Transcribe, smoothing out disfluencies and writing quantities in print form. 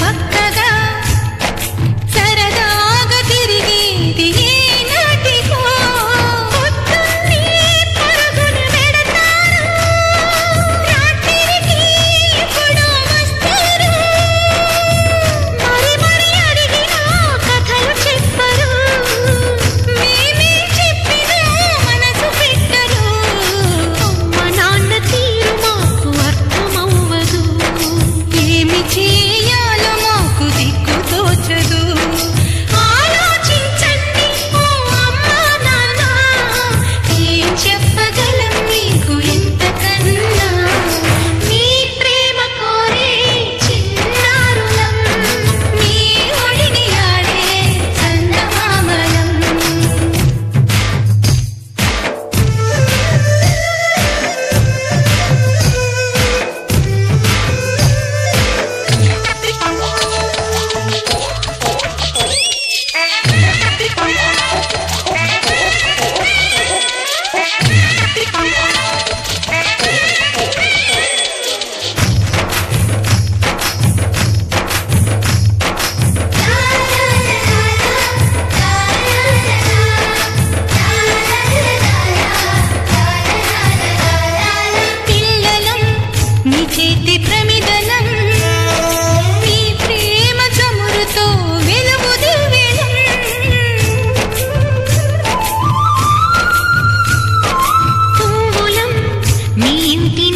పక్కగా సరదాగా తిరిగేది ఏనాటికో పొద్దున్నే పరుగున పెడతారు రాత్రికి ఎప్పుడో వస్తారు మరి మరి అడిగినా కథలు చెప్పరు మేమే చెప్పినా మనసు పెట్టరు అమ్మ నాన్న తీరు మాకు అర్థమవ్వదు ఏమి చేయాలో మాకు దిక్కు తోచదు ఆలోచించండి ఓ అమ్మా నాన్న ఏం చెప్పగలం మీకు ఇంతకన్నా మీ ప్రేమ కోరే చిన్నారులం మీ ఒడిని ఆడే చందమామలం పిల్లలం మీ చేతి ప్రమిదలం మీ ప్రేమ చమురుతో వెలుగు దివ్యలం పువ్వులం మీ ఇంటి